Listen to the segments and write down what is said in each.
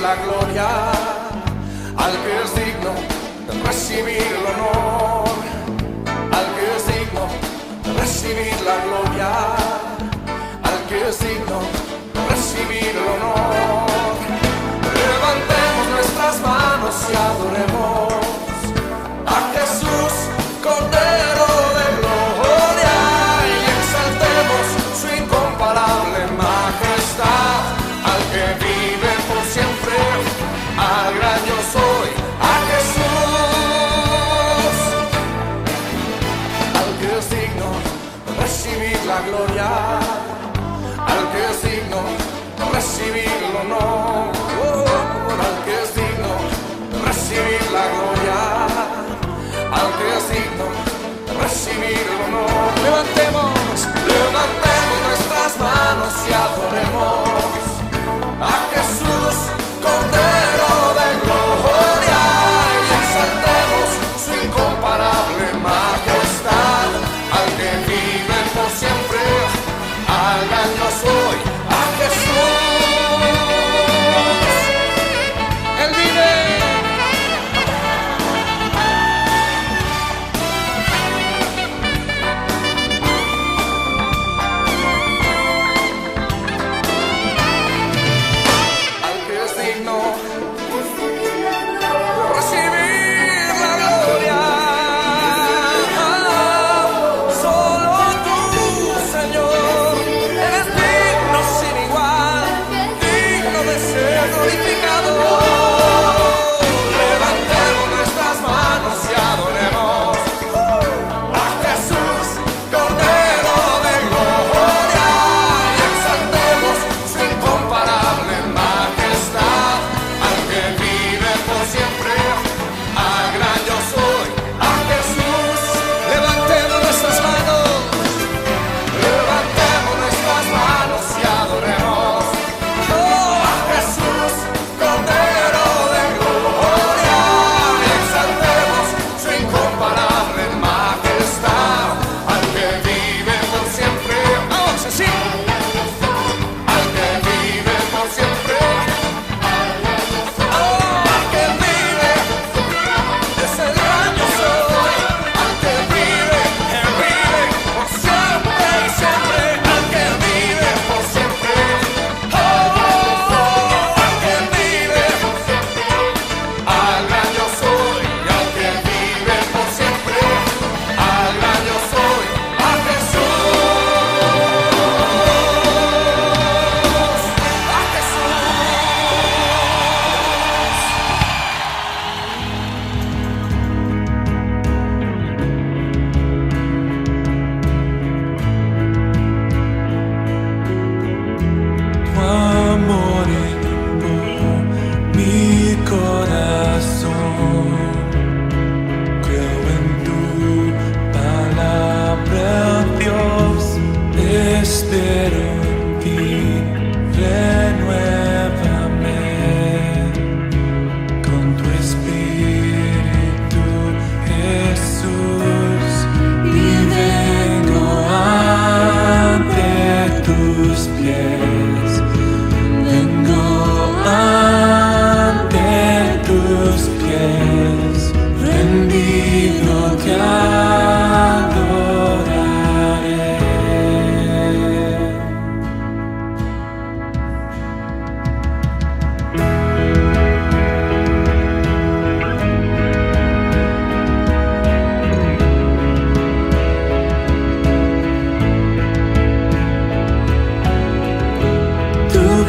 la gloria, al que es digno de recibir el honor, al que es digno de recibir la gloria, al que es digno de recibir el honor. Levantemos nuestras manos y adoremos a Jesús, Cordero de gloria, y exaltemos su incomparable majestad, al que vive por siempre, al gran yo soy, a Jesús, al que es digno de recibir la gloria, al que es digno de recibir el honor, al que es digno de recibir la gloria, al que es digno de recibir el honor. Levantemos nuestras manos y adoremos a Jesús, Cordero de gloria, y exaltemos su incomparable majestad, al que vive por siempre, al gran yo soy, a Jesús. Él vive.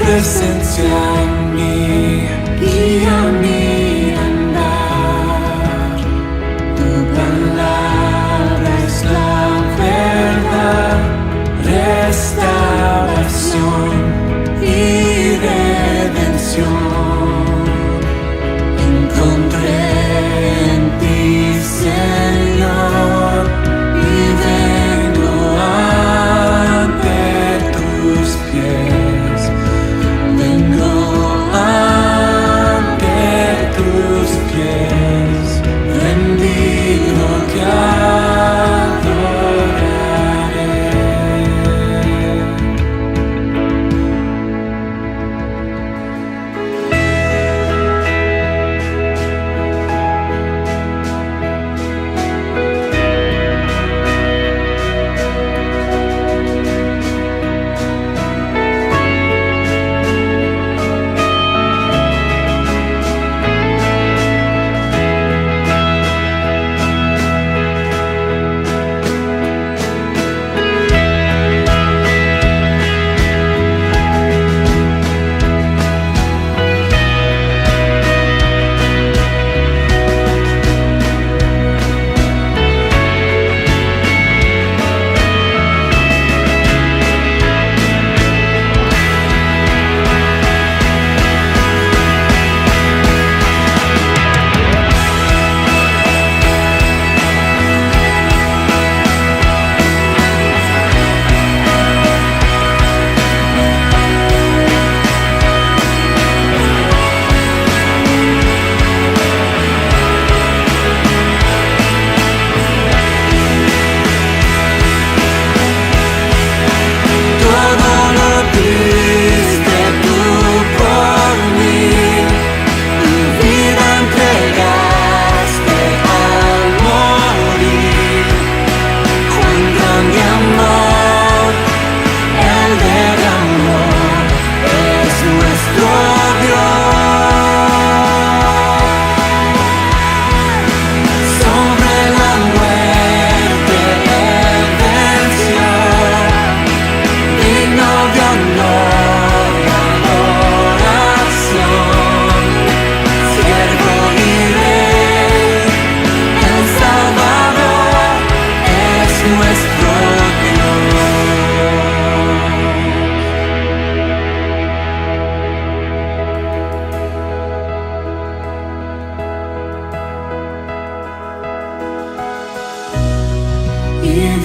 Presencia en mí, guía mi andar. Tu palabra es la verdad, restauración y redención. Encontré en ti, Señor, y vengo ante tus pies. Vengo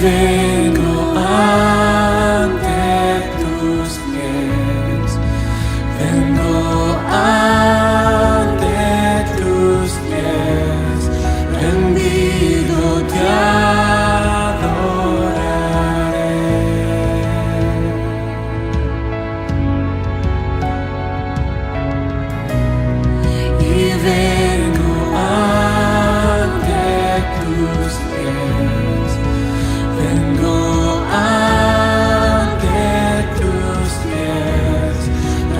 vengo ante tus pies, vengo ante tus pies, rendido te adoraré. Y vengo ante tus pies, vengo ante tus pies,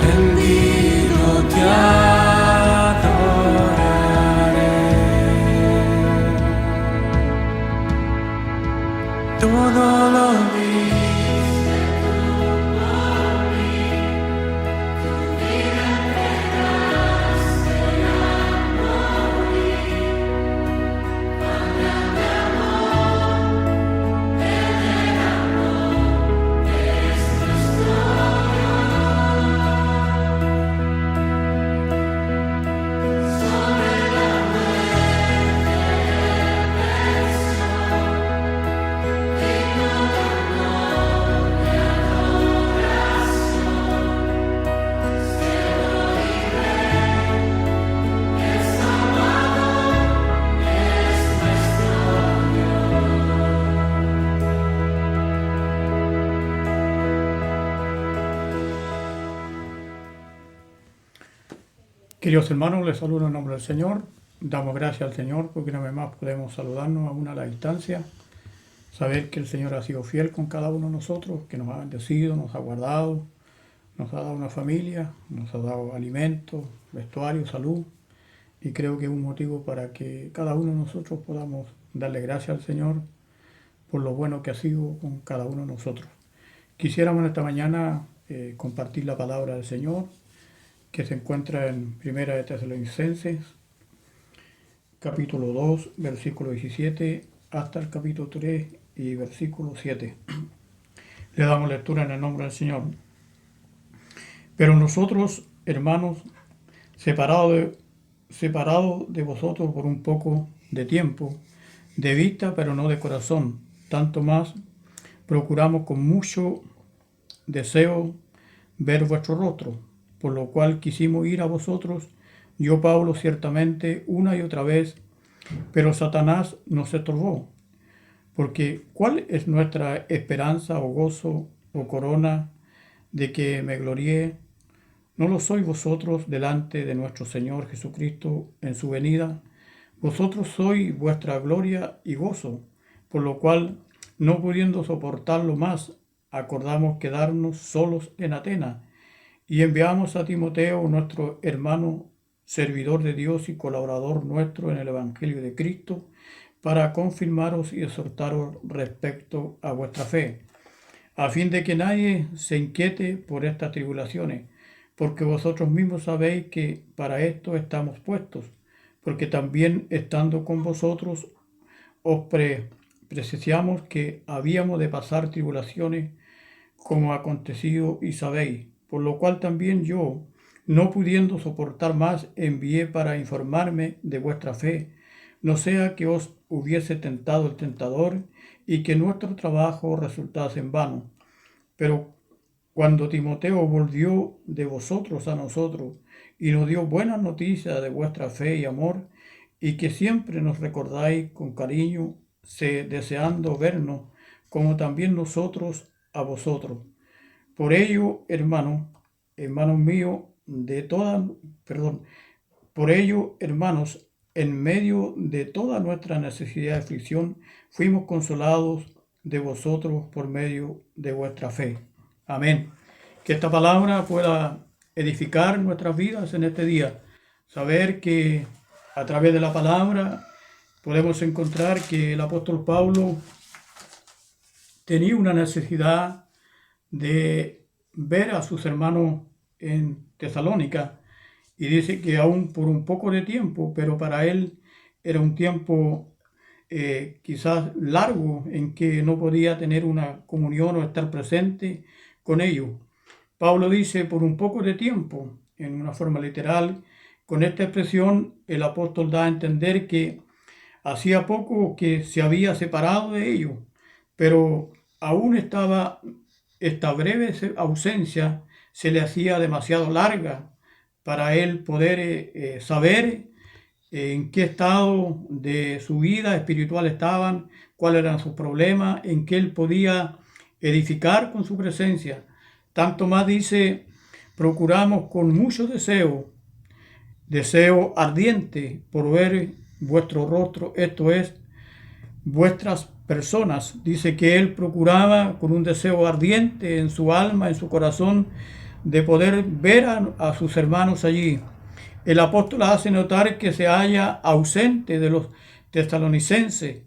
rendido te adoraré. Todo lo diste tú por mí, tu vida entregaste a morir. Cuán grande amor te derramó, es nuestro Dios. Sobre la muerte venció, digno de honor y adoración. Cielo y rey, el Salvador es nuestro Queridos hermanos, les saludo en nombre del Señor. Damos gracias al Señor porque una vez más podemos saludarnos aún a la distancia. Saber que el Señor ha sido fiel con cada uno de nosotros, que nos ha bendecido, nos ha guardado, nos ha dado una familia, nos ha dado alimentos, vestuario, salud. Y creo que es un motivo para que cada uno de nosotros podamos darle gracias al Señor por lo bueno que ha sido con cada uno de nosotros. Quisiéramos en esta mañana compartir la palabra del Señor, que se encuentra en Primera de Tesalonicenses, capítulo 2, versículo 17, hasta el capítulo 3 y versículo 7. Le damos lectura en el nombre del Señor. Pero nosotros, hermanos, separados de vosotros por un poco de tiempo, de vista pero no de corazón, tanto más procuramos con mucho deseo ver vuestro rostro, por lo cual quisimos ir a vosotros, yo Pablo ciertamente una y otra vez, pero Satanás nos estorbó. Porque ¿cuál es nuestra esperanza o gozo o corona de que me gloríe? ¿No lo sois vosotros delante de nuestro Señor Jesucristo en su venida? Vosotros sois vuestra gloria y gozo, por lo cual, no pudiendo soportarlo más, acordamos quedarnos solos en Atenas, y enviamos a Timoteo, nuestro hermano, servidor de Dios y colaborador nuestro en el Evangelio de Cristo, para confirmaros y exhortaros respecto a vuestra fe, a fin de que nadie se inquiete por estas tribulaciones, porque vosotros mismos sabéis que para esto estamos puestos, porque también estando con vosotros os presenciamos que habíamos de pasar tribulaciones como ha acontecido y sabéis, por lo cual también yo, no pudiendo soportar más, envié para informarme de vuestra fe, no sea que os hubiese tentado el tentador y que nuestro trabajo resultase en vano. Pero cuando Timoteo volvió de vosotros a nosotros y nos dio buenas noticias de vuestra fe y amor, y que siempre nos recordáis con cariño, deseando vernos, como también nosotros a vosotros. Por ello, hermanos míos, por ello, hermanos, en medio de toda nuestra necesidad de aflicción, fuimos consolados de vosotros por medio de vuestra fe. Amén. Que esta palabra pueda edificar nuestras vidas en este día. Saber que a través de la palabra podemos encontrar que el apóstol Pablo tenía una necesidad de ver a sus hermanos en Tesalónica, y dice que aún por un poco de tiempo, pero para él era un tiempo quizás largo en que no podía tener una comunión o estar presente con ellos. Pablo dice por un poco de tiempo, en una forma literal. Con esta expresión el apóstol da a entender que hacía poco que se había separado de ellos, pero aún esta breve ausencia se le hacía demasiado larga para él poder saber en qué estado de su vida espiritual estaban, cuáles eran sus problemas, en qué él podía edificar con su presencia. Tanto más dice, procuramos con mucho deseo ardiente por ver vuestro rostro, esto es, vuestras personas. Dice que él procuraba con un deseo ardiente en su alma, en su corazón, de poder ver a sus hermanos allí. El apóstol hace notar que se halla ausente de los tesalonicenses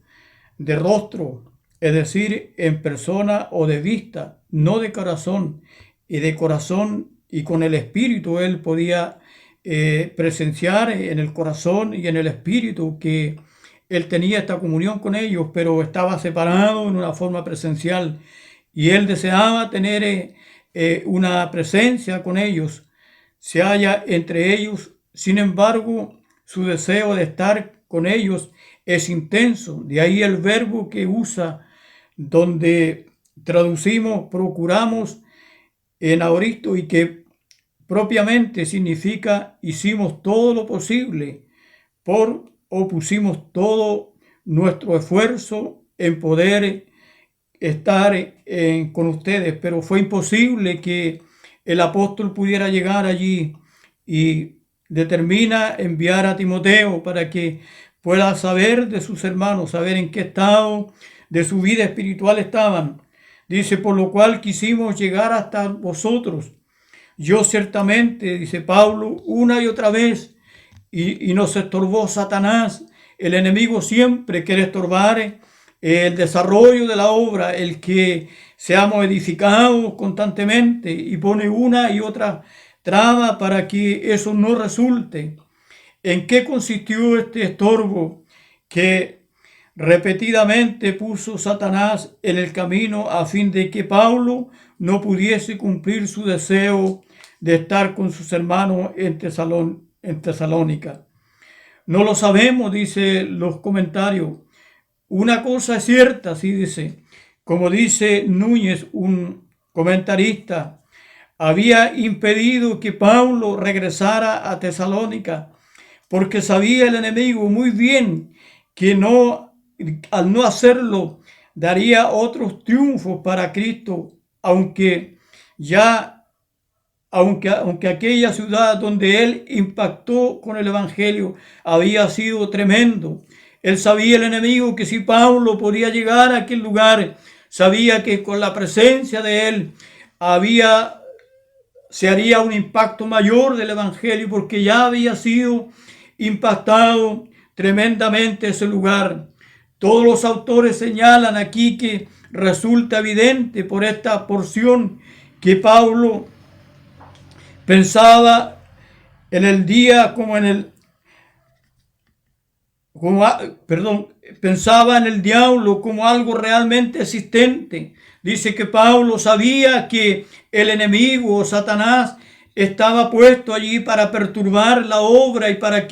de rostro, es decir, en persona o de vista, no de corazón. Y de corazón y con el espíritu él podía presenciar en el corazón y en el espíritu que él tenía esta comunión con ellos, pero estaba separado en una forma presencial. Y él deseaba tener una presencia con ellos. Se halla entre ellos. Sin embargo, su deseo de estar con ellos es intenso. De ahí el verbo que usa, donde traducimos procuramos en aoristo, y que propiamente significa hicimos todo lo posible o pusimos todo nuestro esfuerzo en poder estar con ustedes, pero fue imposible que el apóstol pudiera llegar allí, y determina enviar a Timoteo para que pueda saber de sus hermanos, saber en qué estado de su vida espiritual estaban. Dice, por lo cual quisimos llegar hasta vosotros. Yo ciertamente, dice Pablo, una y otra vez, y nos estorbó Satanás. El enemigo siempre quiere estorbar el desarrollo de la obra, el que seamos edificados constantemente, y pone una y otra traba para que eso no resulte. ¿En qué consistió este estorbo que repetidamente puso Satanás en el camino a fin de que Pablo no pudiese cumplir su deseo de estar con sus hermanos en Tesalónica? No lo sabemos, dice los comentarios. Una cosa es cierta, sí dice, como dice Núñez, un comentarista, había impedido que Pablo regresara a Tesalónica, porque sabía el enemigo muy bien que al no hacerlo daría otros triunfos para Cristo, aunque aquella ciudad donde él impactó con el evangelio había sido tremendo. Él sabía, el enemigo, que si Pablo podía llegar a aquel lugar, sabía que con la presencia de él se haría un impacto mayor del evangelio, porque ya había sido impactado tremendamente ese lugar. Todos los autores señalan aquí que resulta evidente por esta porción que Pablo pensaba en el día pensaba en el diablo como algo realmente existente. Dice que Pablo sabía que el enemigo, Satanás, estaba puesto allí para perturbar la obra y para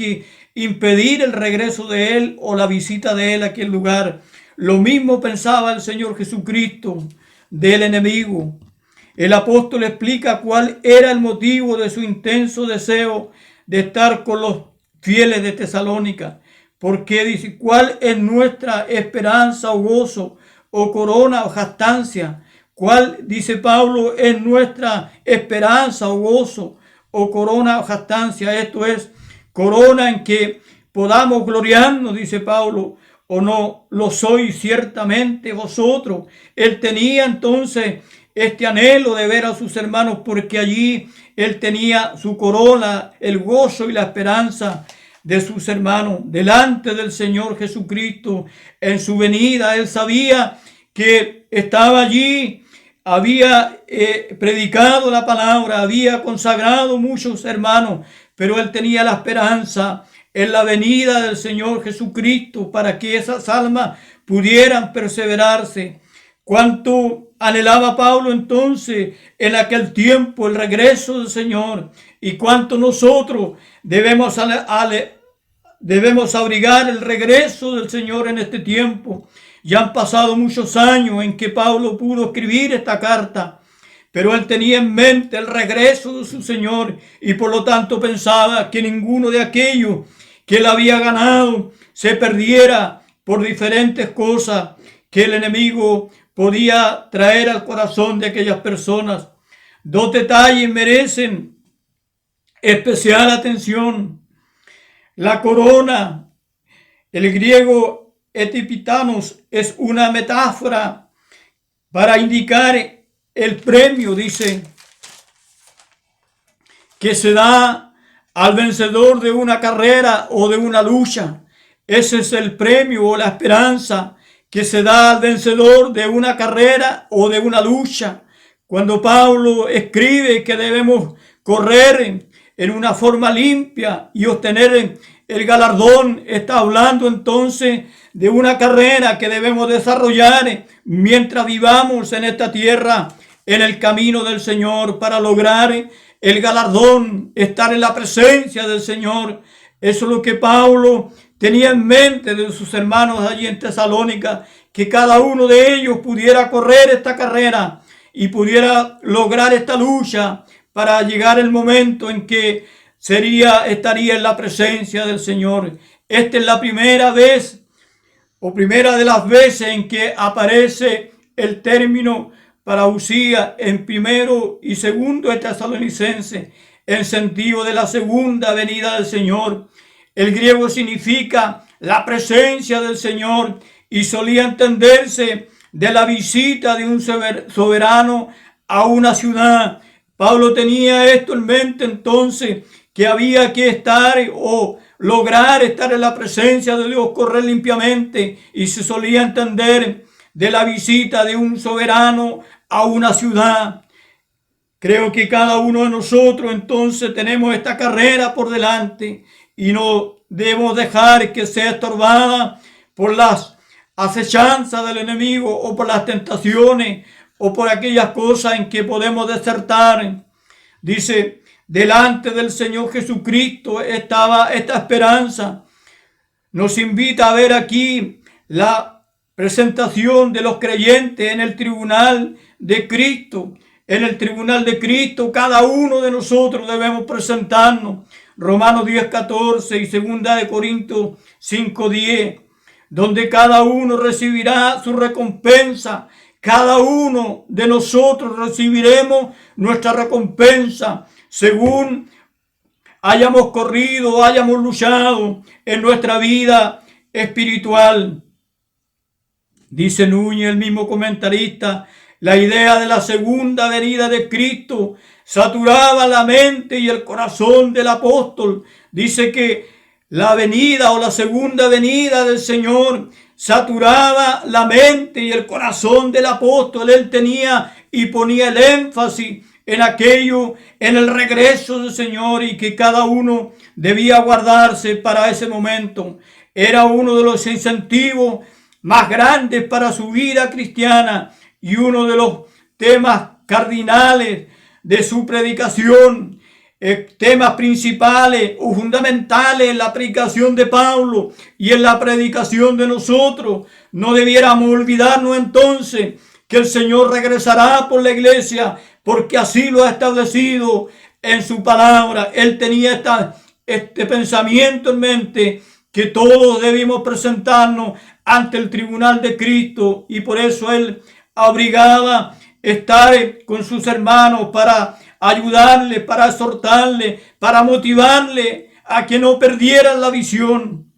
impedir el regreso de él o la visita de él a aquel lugar. Lo mismo pensaba el Señor Jesucristo del enemigo. El apóstol explica cuál era el motivo de su intenso deseo de estar con los fieles de Tesalónica. Porque dice, ¿cuál es nuestra esperanza o gozo o corona o jactancia? ¿Cuál, dice Pablo, es nuestra esperanza o gozo o corona o jactancia? Esto es, corona en que podamos gloriarnos, dice Pablo, o no lo sois ciertamente vosotros. Él tenía entonces este anhelo de ver a sus hermanos, porque allí él tenía su corona, el gozo y la esperanza de sus hermanos delante del Señor Jesucristo en su venida. Él sabía que estaba allí, había predicado la palabra, había consagrado muchos hermanos, pero él tenía la esperanza en la venida del Señor Jesucristo para que esas almas pudieran perseverarse. Cuánto anhelaba Pablo entonces en aquel tiempo el regreso del Señor, y cuánto nosotros debemos abrigar el regreso del Señor en este tiempo. Ya han pasado muchos años en que Pablo pudo escribir esta carta, pero él tenía en mente el regreso de su Señor y por lo tanto pensaba que ninguno de aquellos que él había ganado se perdiera por diferentes cosas que el enemigo podía traer al corazón de aquellas personas. Dos detalles merecen especial atención. La corona, el griego etipitanos, es una metáfora para indicar el premio, dice, que se da al vencedor de una carrera o de una lucha. Ese es el premio o la esperanza que se da al vencedor de una carrera o de una lucha. Cuando Pablo escribe que debemos correr en una forma limpia y obtener el galardón, está hablando entonces de una carrera que debemos desarrollar mientras vivamos en esta tierra, en el camino del Señor, para lograr el galardón, estar en la presencia del Señor. Eso es lo que Pablo tenía en mente de sus hermanos allí en Tesalónica, que cada uno de ellos pudiera correr esta carrera y pudiera lograr esta lucha para llegar el momento en que estaría en la presencia del Señor. Esta es la primera vez o primera de las veces en que aparece el término parousia en primero y segundo de Tesalonicenses, en sentido de la segunda venida del Señor. El griego significa la presencia del Señor y solía entenderse de la visita de un soberano a una ciudad. Pablo tenía esto en mente entonces, que había que estar o lograr estar en la presencia de Dios, correr limpiamente, y se solía entender de la visita de un soberano a una ciudad. Creo que cada uno de nosotros entonces tenemos esta carrera por delante y no debemos dejar que sea estorbada por las acechanzas del enemigo o por las tentaciones o por aquellas cosas en que podemos desertar. Dice, delante del Señor Jesucristo estaba esta esperanza. Nos invita a ver aquí la presentación de los creyentes en el tribunal de Cristo. En el tribunal de Cristo cada uno de nosotros debemos presentarnos. Romanos 10:14 y 2 de Corintios 5:10, donde cada uno recibirá su recompensa. Cada uno de nosotros recibiremos nuestra recompensa según hayamos corrido, hayamos luchado en nuestra vida espiritual. Dice Núñez, el mismo comentarista, la idea de la segunda venida de Cristo saturaba la mente y el corazón del apóstol. Dice que la venida o la segunda venida del Señor saturaba la mente y el corazón del apóstol. Él tenía y ponía el énfasis en aquello, en el regreso del Señor, y que cada uno debía guardarse para ese momento. Era uno de los incentivos más grandes para su vida cristiana y uno de los temas cardinales de su predicación. Temas principales o fundamentales en la predicación de Pablo y en la predicación de nosotros. No debiéramos olvidarnos entonces que el Señor regresará por la iglesia, porque así lo ha establecido en su palabra. Él tenía este pensamiento en mente, que todos debimos presentarnos ante el tribunal de Cristo, y por eso él obligaba estar con sus hermanos para ayudarle, para exhortarle, para motivarle a que no perdieran la visión.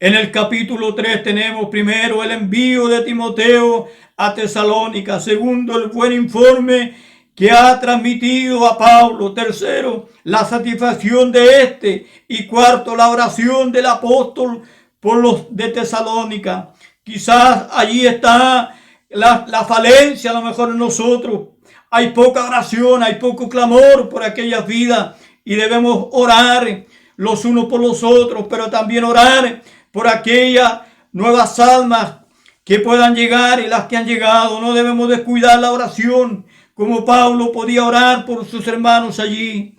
En el capítulo 3 tenemos primero el envío de Timoteo a Tesalónica, segundo el buen informe que ha transmitido a Pablo, tercero la satisfacción de este, y cuarto la oración del apóstol por los de Tesalónica. Quizás allí está la falencia a lo mejor en nosotros. Hay poca oración, hay poco clamor por aquellas vidas, y debemos orar los unos por los otros, pero también orar por aquellas nuevas almas que puedan llegar y las que han llegado. No debemos descuidar la oración, como Pablo podía orar por sus hermanos allí.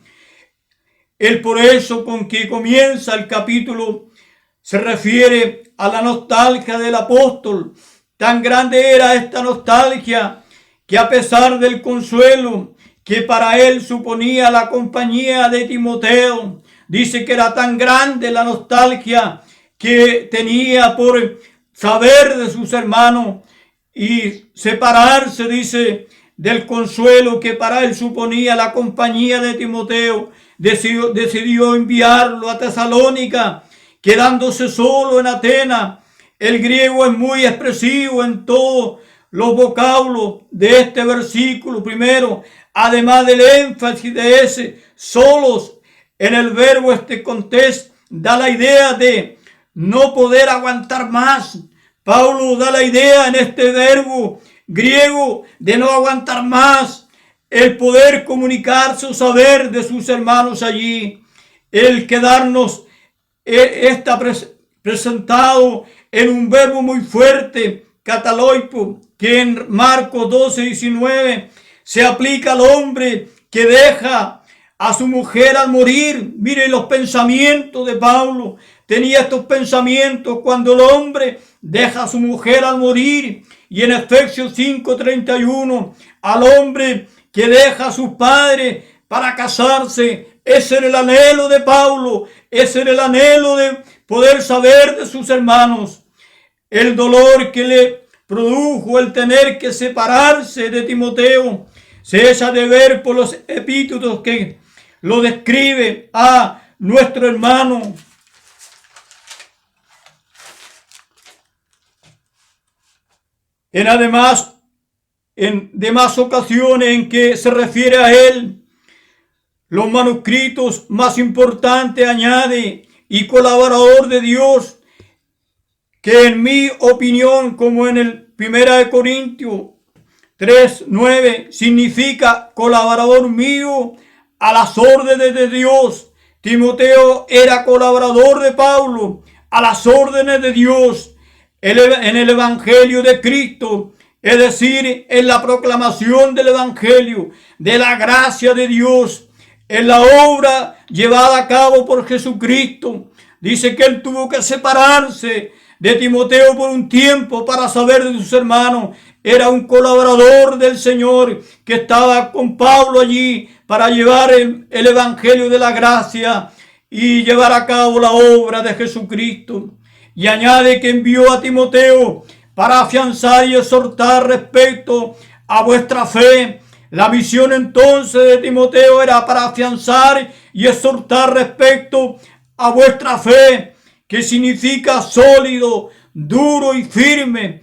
Él por eso con que comienza el capítulo se refiere a la nostalgia del apóstol. Tan grande era esta nostalgia que a pesar del consuelo que para él suponía la compañía de Timoteo, dice que era tan grande la nostalgia que tenía por saber de sus hermanos y separarse, dice, del consuelo que para él suponía la compañía de Timoteo. Decidió enviarlo a Tesalónica, quedándose solo en Atenas. El griego es muy expresivo en todos los vocablos de este versículo. Primero, además del énfasis de ese solos en el verbo este contexto, da la idea de no poder aguantar más. Pablo da la idea en este verbo griego de no aguantar más, el poder comunicarse o saber de sus hermanos allí, el quedarnos está presentado en un verbo muy fuerte, cataloipo, que en Marcos 12:19 se aplica al hombre que deja a su mujer al morir. Mire los pensamientos de Pablo. Tenía estos pensamientos cuando el hombre deja a su mujer al morir. Y en Efesios 5:31, al hombre que deja a sus padres para casarse. Ese era el anhelo de Pablo. Ese era el anhelo de poder saber de sus hermanos. El dolor que le produjo el tener que separarse de Timoteo se echa de ver por los epítetos que lo describe a nuestro hermano. En demás ocasiones en que se refiere a él, los manuscritos más importantes añade y colaborador de Dios, que en mi opinión, como en el 1 Corintios 3:9, significa colaborador mío a las órdenes de Dios. Timoteo era colaborador de Pablo a las órdenes de Dios en el Evangelio de Cristo, es decir, en la proclamación del Evangelio, de la gracia de Dios, en la obra llevada a cabo por Jesucristo. Dice que él tuvo que separarse de Timoteo por un tiempo para saber de sus hermanos. Era un colaborador del Señor que estaba con Pablo allí para llevar el Evangelio de la gracia y llevar a cabo la obra de Jesucristo. Y añade que envió a Timoteo para afianzar y exhortar respecto a vuestra fe. La misión entonces de Timoteo era para afianzar y exhortar respecto a vuestra fe, que significa sólido, duro y firme.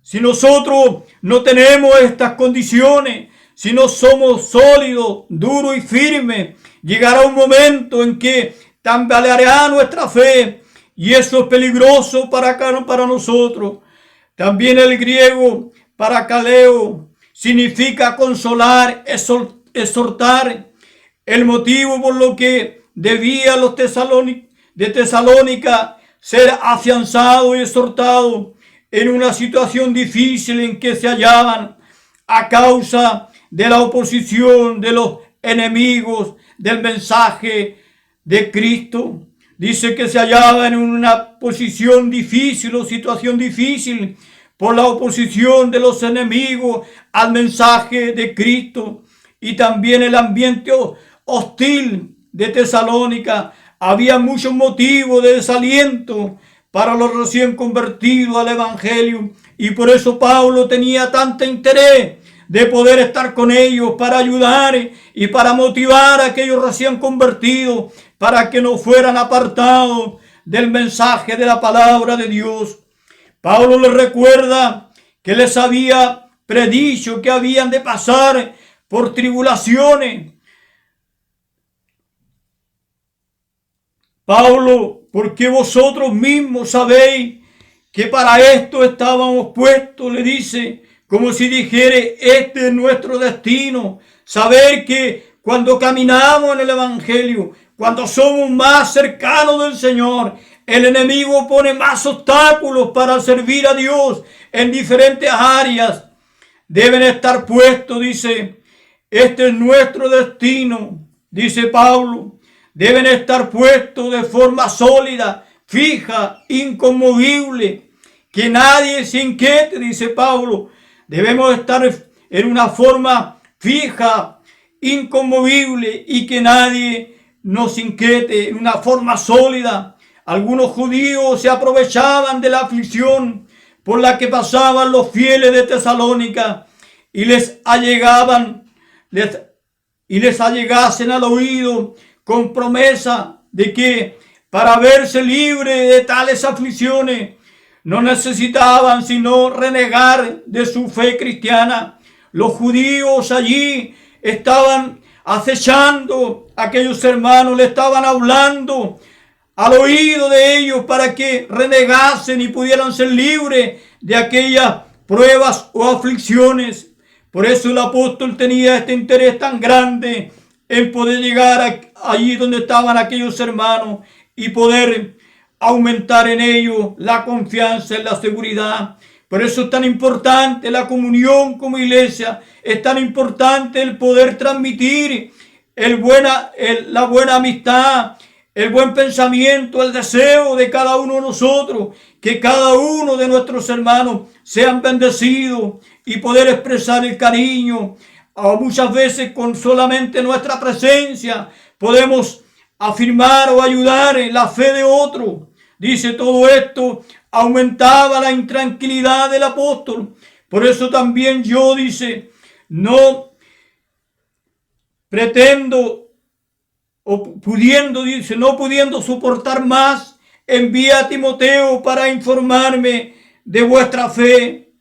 Si nosotros no tenemos estas condiciones, si no somos sólidos, duros y firmes, llegará un momento en que tambaleará nuestra fe, y eso es peligroso para nosotros. También el griego parakaleo significa consolar, exhortar. El motivo por lo que debía los de Tesalónica ser afianzado y exhortado en una situación difícil en que se hallaban a causa de la oposición de los enemigos del mensaje de Cristo. Dice que se hallaba en una posición difícil o situación difícil por la oposición de los enemigos al mensaje de Cristo, y también el ambiente hostil de Tesalónica. Había muchos motivos de desaliento para los recién convertidos al Evangelio, y por eso Pablo tenía tanto interés de poder estar con ellos para ayudar y para motivar a aquellos recién convertidos para que no fueran apartados del mensaje de la palabra de Dios. Pablo les recuerda que les había predicho que habían de pasar por tribulaciones. Pablo, porque vosotros mismos sabéis que para esto estábamos puestos, le dice, como si dijere, este es nuestro destino. Saber que cuando caminamos en el Evangelio, cuando somos más cercanos del Señor, el enemigo pone más obstáculos para servir a Dios en diferentes áreas. Deben estar puestos, dice, este es nuestro destino, dice Pablo. Deben estar puestos de forma sólida, fija, inconmovible, que nadie se inquiete, dice Pablo. Debemos estar en una forma fija, inconmovible, y que nadie nos inquiete, en una forma sólida. Algunos judíos se aprovechaban de la aflicción por la que pasaban los fieles de Tesalónica y les allegasen al oído con promesa de que para verse libre de tales aflicciones no necesitaban sino renegar de su fe cristiana. Los judíos allí estaban acechando a aquellos hermanos, le estaban hablando al oído de ellos para que renegasen y pudieran ser libres de aquellas pruebas o aflicciones. Por eso el apóstol tenía este interés tan grande en poder llegar allí donde estaban aquellos hermanos y poder aumentar en ellos la confianza y la seguridad. Por eso es tan importante la comunión como iglesia, es tan importante el poder transmitir la buena amistad, el buen pensamiento, el deseo de cada uno de nosotros, que cada uno de nuestros hermanos sean bendecidos y poder expresar el cariño. Muchas veces con solamente nuestra presencia podemos afirmar o ayudar en la fe de otro. Dice, todo esto aumentaba la intranquilidad del apóstol. Por eso también yo, dice, no pretendo no pudiendo soportar más, envía a Timoteo para informarme de vuestra fe.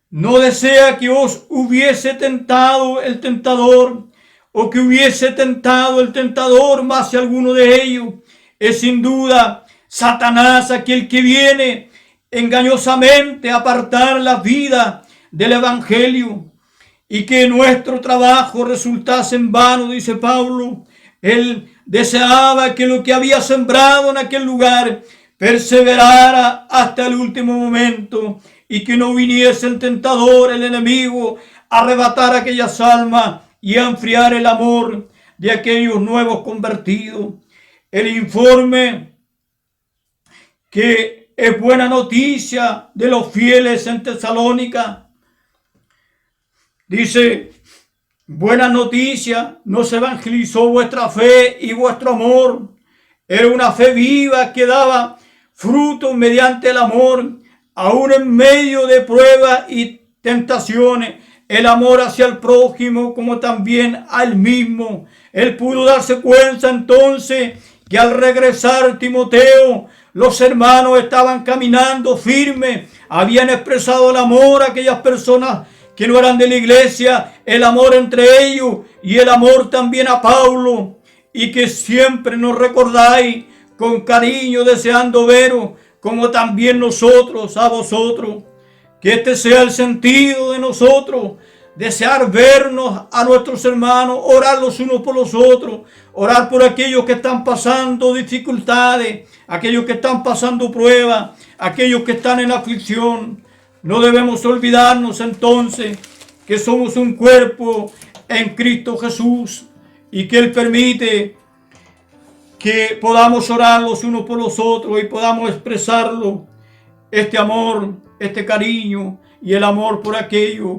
No desea que os hubiese tentado el tentador, o que hubiese tentado el tentador más si alguno de ellos. Es sin duda Satanás aquel que viene engañosamente a apartar la vida del evangelio, y que nuestro trabajo resultase en vano, dice Pablo. Él deseaba que lo que había sembrado en aquel lugar perseverara hasta el último momento, y que no viniese el tentador, el enemigo, a arrebatar aquellas almas y a enfriar el amor de aquellos nuevos convertidos. El informe que es buena noticia de los fieles en Tesalónica dice: buena noticia, nos evangelizó vuestra fe y vuestro amor. Era una fe viva que daba fruto mediante el amor, aún en medio de pruebas y tentaciones. El amor hacia el prójimo como también al mismo. Él pudo darse cuenta entonces que al regresar Timoteo, los hermanos estaban caminando firmes, habían expresado el amor a aquellas personas que no eran de la iglesia, el amor entre ellos y el amor también a Pablo, y que siempre nos recordáis con cariño, deseando veros, como también nosotros a vosotros. Que este sea el sentido de nosotros, desear vernos a nuestros hermanos, orar los unos por los otros, orar por aquellos que están pasando dificultades, aquellos que están pasando pruebas, aquellos que están en aflicción. No debemos olvidarnos entonces que somos un cuerpo en Cristo Jesús, y que Él permite que podamos orar los unos por los otros y podamos expresarlo, este amor, este cariño y el amor por aquellos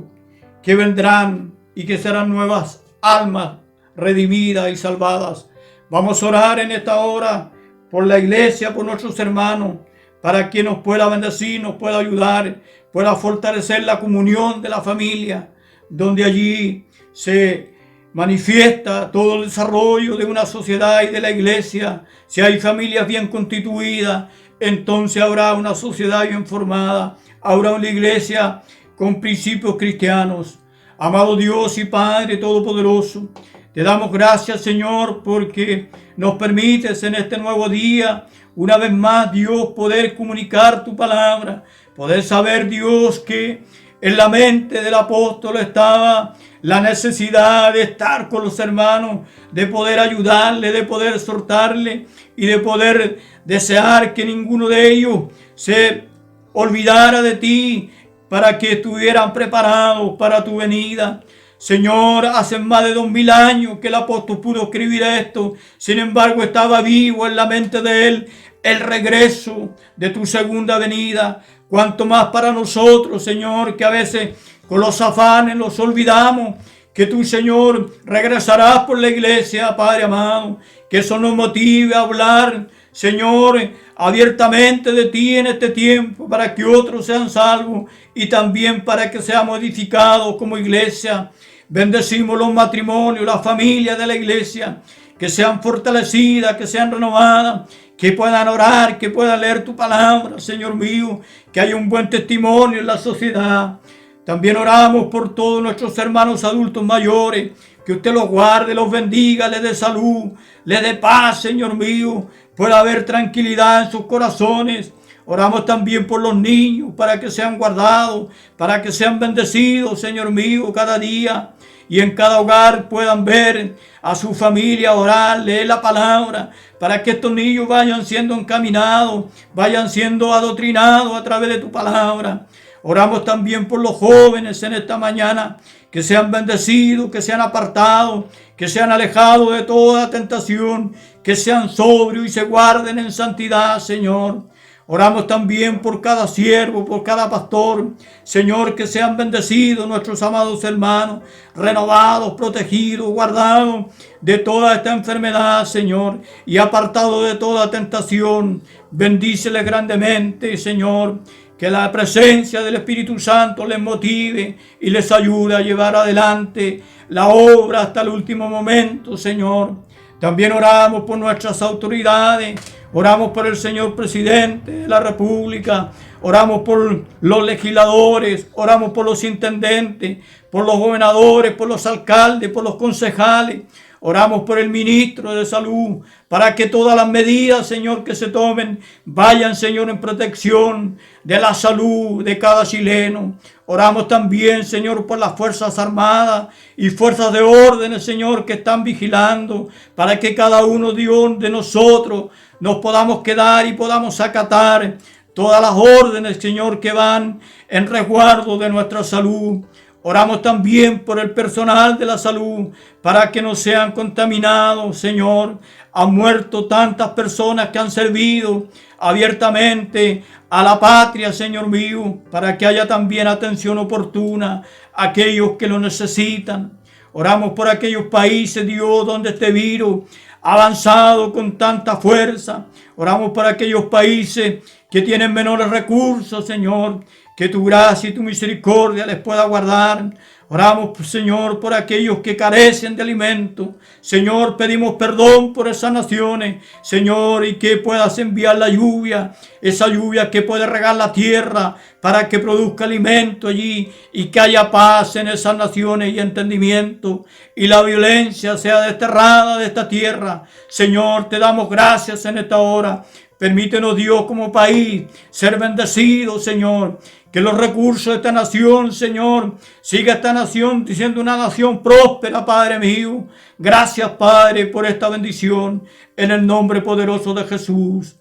que vendrán y que serán nuevas almas redimidas y salvadas. Vamos a orar en esta hora por la iglesia, por nuestros hermanos, para que nos pueda bendecir, nos pueda ayudar, pueda fortalecer la comunión de la familia, donde allí se manifiesta todo el desarrollo de una sociedad y de la iglesia. Si hay familias bien constituidas, entonces habrá una sociedad bien formada, habrá una iglesia con principios cristianos. Amado Dios y Padre Todopoderoso, te damos gracias, Señor, porque nos permites en este nuevo día, una vez más, Dios, poder comunicar tu palabra, poder saber, Dios, que en la mente del apóstol estaba la necesidad de estar con los hermanos, de poder ayudarle, de poder exhortarle y de poder desear que ninguno de ellos se olvidara de ti, para que estuvieran preparados para tu venida. Señor, hace más de 2000 años que el apóstol pudo escribir esto. Sin embargo, estaba vivo en la mente de él el regreso de tu segunda venida. Cuanto más para nosotros, Señor, que a veces con los afanes los olvidamos, que tú, Señor, regresarás por la iglesia, Padre amado, que eso nos motive a hablar, Señor, abiertamente de ti en este tiempo, para que otros sean salvos y también para que seamos edificados como iglesia. Bendecimos los matrimonios, las familias de la iglesia, que sean fortalecidas, que sean renovadas, que puedan orar, que puedan leer tu palabra, Señor mío, que haya un buen testimonio en la sociedad. También oramos por todos nuestros hermanos adultos mayores, que usted los guarde, los bendiga, les dé salud, les dé paz, Señor mío, pueda haber tranquilidad en sus corazones. Oramos también por los niños, para que sean guardados, para que sean bendecidos, Señor mío, cada día. Y en cada hogar puedan ver a su familia, orar, leer la palabra, para que estos niños vayan siendo encaminados, vayan siendo adoctrinados a través de tu palabra. Oramos también por los jóvenes en esta mañana, que sean bendecidos, que sean apartados, que sean alejados de toda tentación, que sean sobrios y se guarden en santidad, Señor. Oramos también por cada siervo, por cada pastor, Señor, que sean bendecidos nuestros amados hermanos, renovados, protegidos, guardados de toda esta enfermedad, Señor, y apartados de toda tentación. Bendíceles grandemente, Señor. Que la presencia del Espíritu Santo les motive y les ayude a llevar adelante la obra hasta el último momento, Señor. También oramos por nuestras autoridades, oramos por el señor presidente de la República, oramos por los legisladores, oramos por los intendentes, por los gobernadores, por los alcaldes, por los concejales. Oramos por el ministro de Salud, para que todas las medidas, Señor, que se tomen, vayan, Señor, en protección de la salud de cada chileno. Oramos también, Señor, por las Fuerzas Armadas y Fuerzas de Órdenes, Señor, que están vigilando, para que cada uno, Dios, de nosotros nos podamos quedar y podamos acatar todas las órdenes, Señor, que van en resguardo de nuestra salud. Oramos también por el personal de la salud, para que no sean contaminados, Señor. Han muerto tantas personas que han servido abiertamente a la patria, Señor mío, para que haya también atención oportuna a aquellos que lo necesitan. Oramos por aquellos países, Dios, donde este virus ha avanzado con tanta fuerza. Oramos por aquellos países que tienen menores recursos, Señor, que tu gracia y tu misericordia les pueda guardar. Oramos, Señor, por aquellos que carecen de alimento. Señor, pedimos perdón por esas naciones, Señor, y que puedas enviar la lluvia, esa lluvia que puede regar la tierra para que produzca alimento allí y que haya paz en esas naciones y entendimiento, y la violencia sea desterrada de esta tierra. Señor, te damos gracias en esta hora. Permítenos, Dios, como país, ser bendecidos, Señor. Que los recursos de esta nación, Señor, siga esta nación siendo una nación próspera, Padre mío. Gracias, Padre, por esta bendición. En el nombre poderoso de Jesús.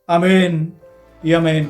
Amén y amén.